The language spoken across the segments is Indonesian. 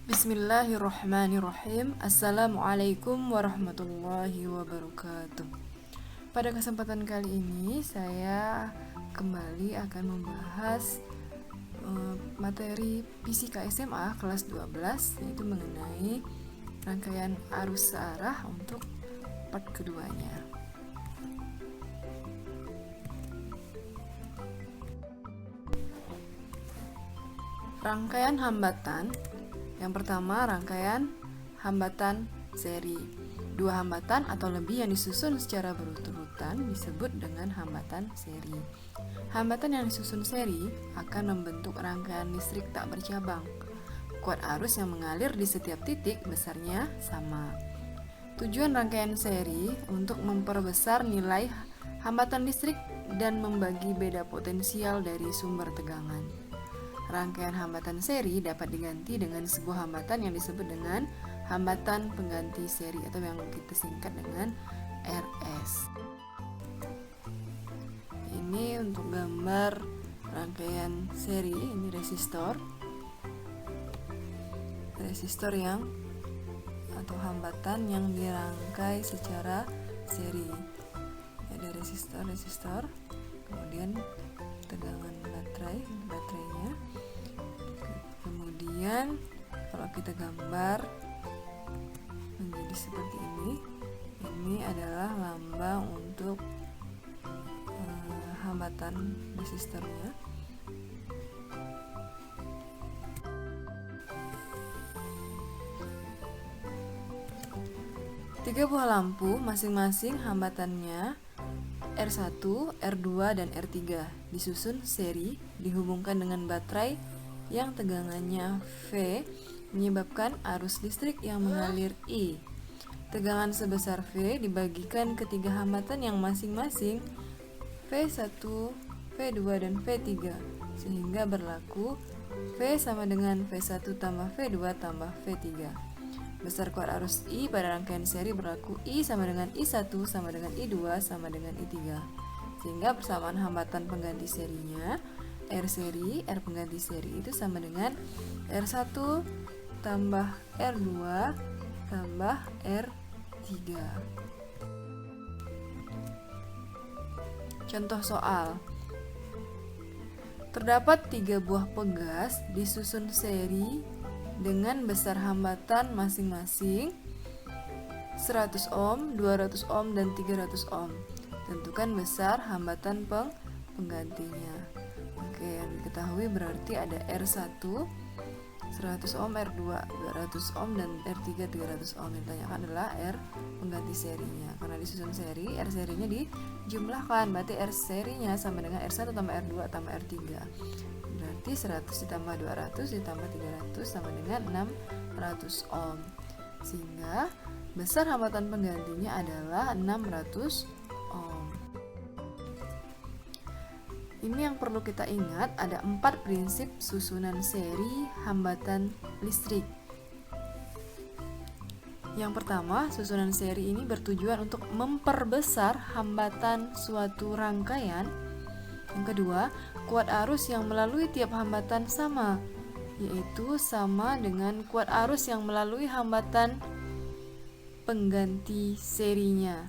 Bismillahirrahmanirrahim. Assalamualaikum warahmatullahi wabarakatuh. Pada kesempatan kali ini saya kembali akan membahas materi fisika SMA kelas 12, yaitu mengenai rangkaian arus searah untuk part keduanya. Rangkaian hambatan. Yang pertama, rangkaian hambatan seri. Dua hambatan atau lebih yang disusun secara berurut-urutan disebut dengan hambatan seri. Hambatan yang disusun seri akan membentuk rangkaian listrik tak bercabang. Kuat arus yang mengalir di setiap titik besarnya sama. Tujuan rangkaian seri untuk memperbesar nilai hambatan listrik dan membagi beda potensial dari sumber tegangan. Rangkaian hambatan seri dapat diganti dengan sebuah hambatan yang disebut dengan hambatan pengganti seri atau yang kita singkat dengan RS. Ini untuk gambar rangkaian seri, ini resistor yang atau hambatan yang dirangkai secara seri. Ada resistor, kemudian tegangan baterainya. Kemudian kalau kita gambar menjadi seperti ini adalah lambang untuk hambatan resistornya. Tiga buah lampu masing-masing hambatannya R1, R2, dan R3 disusun seri dihubungkan dengan baterai yang tegangannya V menyebabkan arus listrik yang mengalir I. Tegangan sebesar V dibagikan ketiga hambatan yang masing-masing V1, V2, dan V3 sehingga berlaku V sama dengan V1 tambah V2 tambah V3. Besar kuat arus I pada rangkaian seri berlaku I sama dengan I1 sama dengan I2 sama dengan I3. Sehingga persamaan hambatan pengganti serinya R seri, R pengganti seri itu sama dengan R1 tambah R2 tambah R3. Contoh soal. Terdapat 3 buah pegas disusun seri dengan besar hambatan masing-masing 100 ohm, 200 ohm, dan 300 ohm. Tentukan besar hambatan penggantinya. Oke, yang diketahui berarti ada R1 100 ohm, R2 200 ohm, dan R3 300 ohm. Yang ditanyakan adalah R pengganti serinya. Karena disusun seri, R serinya dijumlahkan, berarti R serinya sama dengan R1 tambah R2 tambah R3. Berarti 100 ditambah 200 ditambah 300 sama dengan 600 ohm. Sehingga besar hambatan penggantinya adalah 600 ohm. Ini yang perlu kita ingat, ada 4 prinsip susunan seri hambatan listrik. Yang pertama, susunan seri ini bertujuan untuk memperbesar hambatan suatu rangkaian. Yang kedua, kuat arus yang melalui tiap hambatan sama, yaitu sama dengan kuat arus yang melalui hambatan pengganti serinya.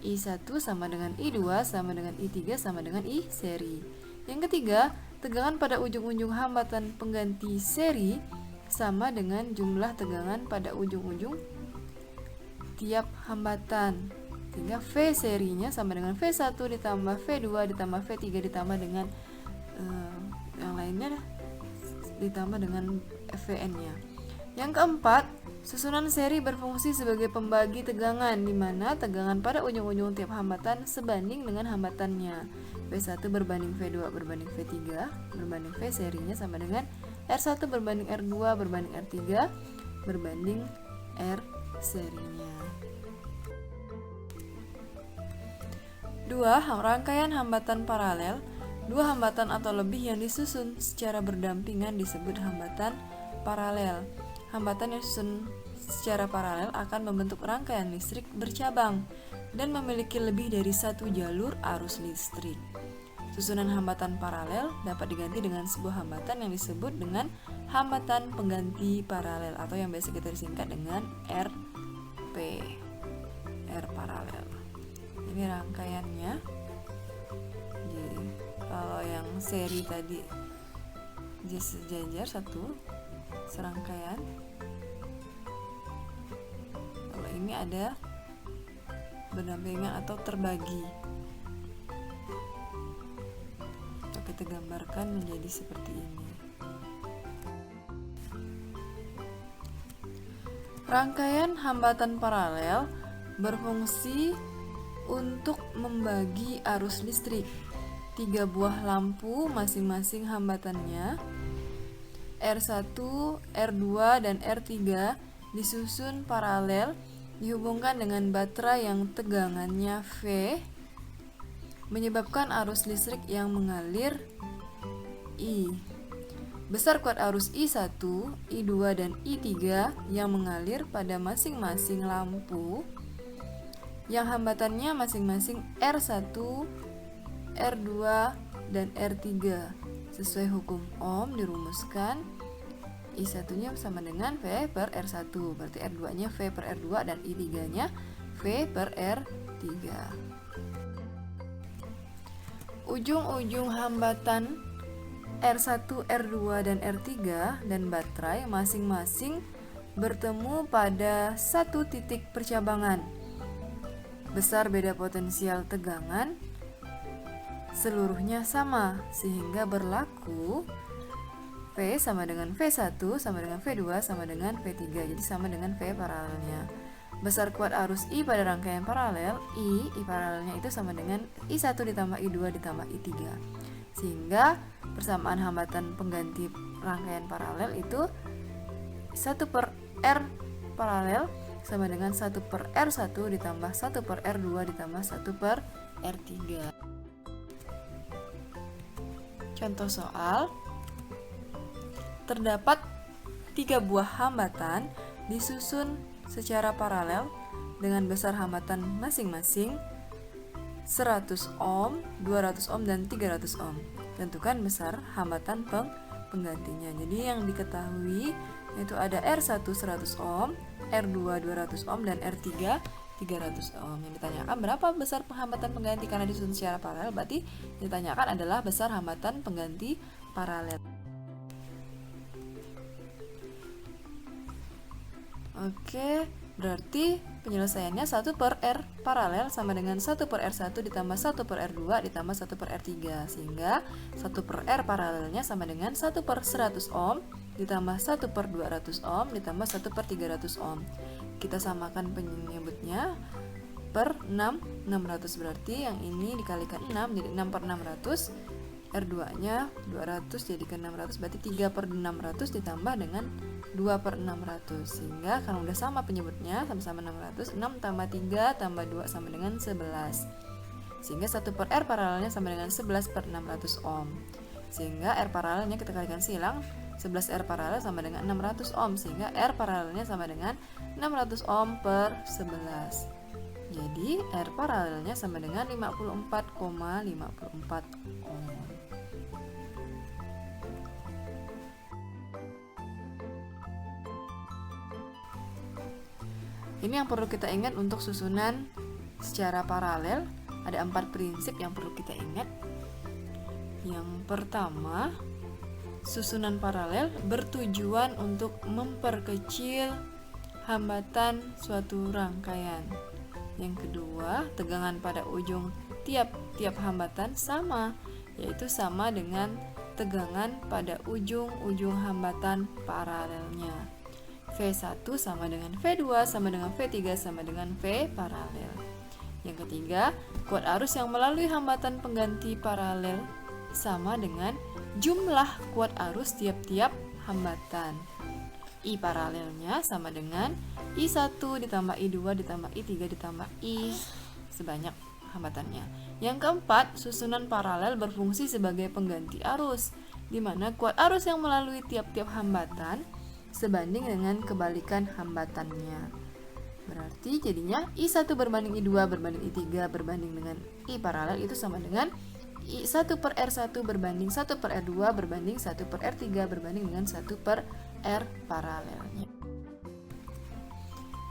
I1 sama dengan I2 sama dengan I3 sama dengan I seri. Yang ketiga, tegangan pada ujung-ujung hambatan pengganti seri sama dengan jumlah tegangan pada ujung-ujung tiap hambatan. Sehingga V serinya sama dengan V1 ditambah V2 ditambah V3 ditambah dengan yang lainnya ditambah dengan Vn-nya. Yang keempat, susunan seri berfungsi sebagai pembagi tegangan di mana tegangan pada ujung-ujung tiap hambatan sebanding dengan hambatannya. V1 berbanding V2 berbanding V3 berbanding V serinya sama dengan R1 berbanding R2 berbanding R3 berbanding R serinya. 2. Rangkaian hambatan paralel. Dua hambatan atau lebih yang disusun secara berdampingan disebut hambatan paralel. Hambatan yang disusun secara paralel akan membentuk rangkaian listrik bercabang dan memiliki lebih dari satu jalur arus listrik. Susunan hambatan paralel dapat diganti dengan sebuah hambatan yang disebut dengan hambatan pengganti paralel atau yang biasa kita singkat dengan RP, R paralel. Ini rangkaiannya. Jadi kalau yang seri tadi sejajar satu serangkaian, kalau ini ada berdampingan atau terbagi. Kita gambarkan menjadi seperti ini. Rangkaian hambatan paralel berfungsi untuk membagi arus listrik. 3 buah lampu masing-masing hambatannya R1, R2, dan R3 disusun paralel dihubungkan dengan baterai yang tegangannya V, menyebabkan arus listrik yang mengalir I. Besar kuat arus I1, I2, dan I3 yang mengalir pada masing-masing lampu yang hambatannya masing-masing R1, R2, dan R3. Sesuai hukum Ohm dirumuskan I1-nya sama dengan V per R1, berarti R2-nya V per R2 dan I3-nya V per R3. Ujung-ujung hambatan R1, R2, dan R3 dan baterai masing-masing bertemu pada satu titik percabangan. Besar beda potensial tegangan, seluruhnya sama, sehingga berlaku V sama dengan V1 sama dengan V2 sama dengan V3, jadi sama dengan V paralelnya. Besar kuat arus I pada rangkaian paralel, I paralelnya itu sama dengan I1 ditambah I2 ditambah I3. Sehingga persamaan hambatan pengganti rangkaian paralel itu 1 per R paralel sama dengan 1 per R1 ditambah 1 per R2 ditambah 1 per R3. Contoh soal. Terdapat 3 buah hambatan disusun secara paralel dengan besar hambatan masing-masing 100 ohm, 200 ohm, dan 300 ohm. Tentukan besar hambatan penggantinya. Jadi yang diketahui yaitu ada R1 100 ohm, R2 200 ohm, dan R3 300 ohm. Yang ditanyakan berapa besar hambatan pengganti karena disusun secara paralel, berarti ditanyakan adalah besar hambatan pengganti paralel. Oke, berarti penyelesaiannya 1 per R paralel sama dengan 1 per R1 ditambah 1 per R2 ditambah 1 per R3. Sehingga 1 per R paralelnya sama dengan 1 per 100 ohm ditambah 1 per 200 ohm ditambah 1 per 300 ohm. Kita samakan penyebutnya per 600, berarti yang ini dikalikan 6 jadi 6 per 600. R2 nya 200 jadikan 600, berarti 3 per 600 ditambah dengan 2 per 600. Sehingga karena udah sama penyebutnya sama-sama 600, 6 tambah 3 tambah 2 sama dengan 11. Sehingga 1 per R paralelnya sama dengan 11 per 600 ohm. Sehingga R paralelnya kita kalikan silang, 11 R paralel sama dengan 600 ohm. Sehingga R paralelnya sama dengan 600 ohm per 11. Jadi R paralelnya sama dengan 54,54 ohm. Ini yang perlu kita ingat untuk susunan secara paralel. Ada 4 prinsip yang perlu kita ingat. Yang pertama, susunan paralel bertujuan untuk memperkecil hambatan suatu rangkaian. Yang kedua, tegangan pada ujung tiap-tiap hambatan sama, yaitu sama dengan tegangan pada ujung-ujung hambatan paralelnya. V1 sama dengan V2 sama dengan V3 sama dengan V paralel. Yang ketiga, kuat arus yang melalui hambatan pengganti paralel sama dengan jumlah kuat arus tiap-tiap hambatan. I paralelnya sama dengan I1 ditambah I2 ditambah I3 ditambah I sebanyak hambatannya. Yang keempat, susunan paralel berfungsi sebagai pengganti arus, di mana kuat arus yang melalui tiap-tiap hambatan sebanding dengan kebalikan hambatannya. Berarti jadinya I1 berbanding I2 berbanding I3 berbanding dengan I paralel itu sama dengan 1 per R1 berbanding 1 per R2 berbanding 1 per R3 berbanding dengan 1 per R paralelnya.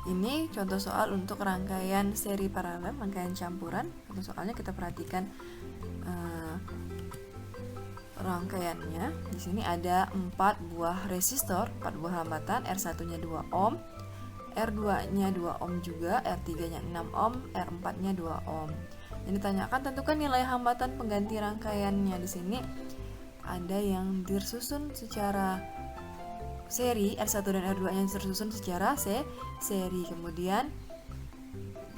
Ini contoh soal untuk rangkaian seri paralel, rangkaian campuran. Contoh soalnya kita perhatikan rangkaiannya. Di sini ada 4 buah resistor, 4 buah hambatan, R1-nya 2 ohm, R2-nya 2 ohm juga, R3-nya 6 ohm, R4-nya 2 ohm. Yang ditanyakan tentukan nilai hambatan pengganti rangkaiannya. Di sini ada yang tersusun secara seri, R1 dan R2-nya tersusun secara seri, kemudian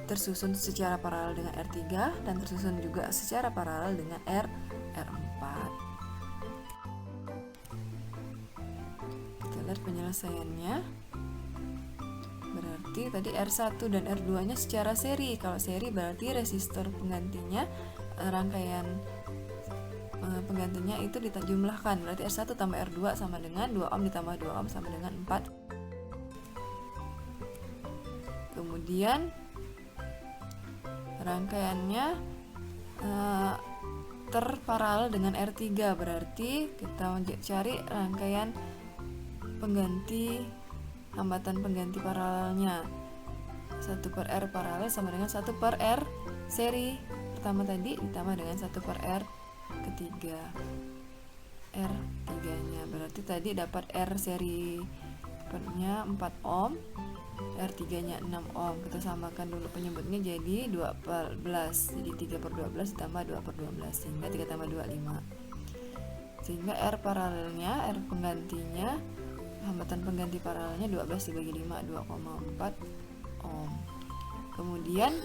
tersusun secara paralel dengan R3 dan tersusun juga secara paralel dengan R4. Kita lihat penyelesaiannya. Berarti tadi R1 dan R2-nya secara seri. Kalau seri berarti resistor penggantinya, rangkaian penggantinya itu dijumlahkan. Berarti R1 tambah R2 sama dengan 2 ohm ditambah 2 ohm sama dengan 4. Kemudian rangkaiannya terparalel dengan R3, berarti kita cari rangkaian pengganti hambatan pengganti paralelnya. 1 per R paralel sama dengan 1 per R seri pertama tadi ditambah dengan 1 per R ketiga, R3 nya berarti tadi dapat R seri nya 4 ohm, R3 nya 6 ohm. Kita samakan dulu penyebutnya jadi 12, jadi 3 per 12 ditambah 2 per 12 sehingga 3 tambah 2 5. Sehingga R paralelnya, R penggantinya, hambatan pengganti paralelnya 12 dibagi 5, 2,4 ohm. Kemudian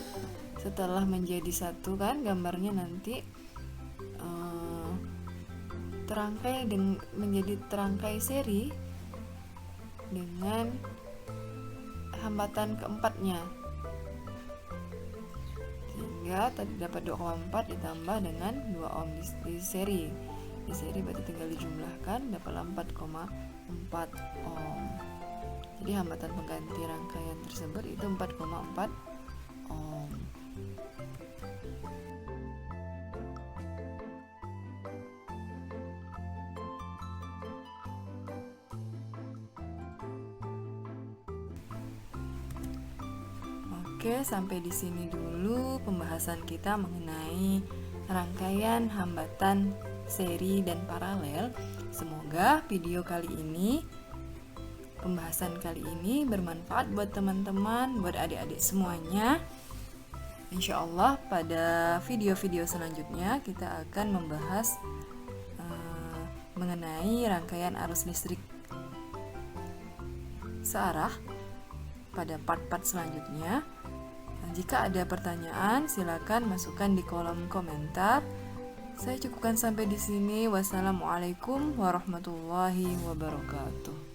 setelah menjadi satu kan gambarnya nanti terangkai menjadi terangkai seri dengan hambatan keempatnya, sehingga tadi dapat 2,4 ditambah dengan 2 ohm di seri. Di seri berarti tinggal dijumlahkan dapatlah 4,4 ohm. Jadi hambatan pengganti rangkaian tersebut itu 4,4 ohm. Oke, sampai di sini dulu pembahasan kita mengenai rangkaian hambatan seri dan paralel. Semoga video kali ini, pembahasan kali ini bermanfaat buat teman-teman, buat adik-adik semuanya. Insya Allah pada video-video selanjutnya kita akan membahas mengenai rangkaian arus listrik searah pada part-part selanjutnya. Jika ada pertanyaan, silakan masukkan di kolom komentar. Saya cukupkan sampai di sini. Wassalamualaikum warahmatullahi wabarakatuh.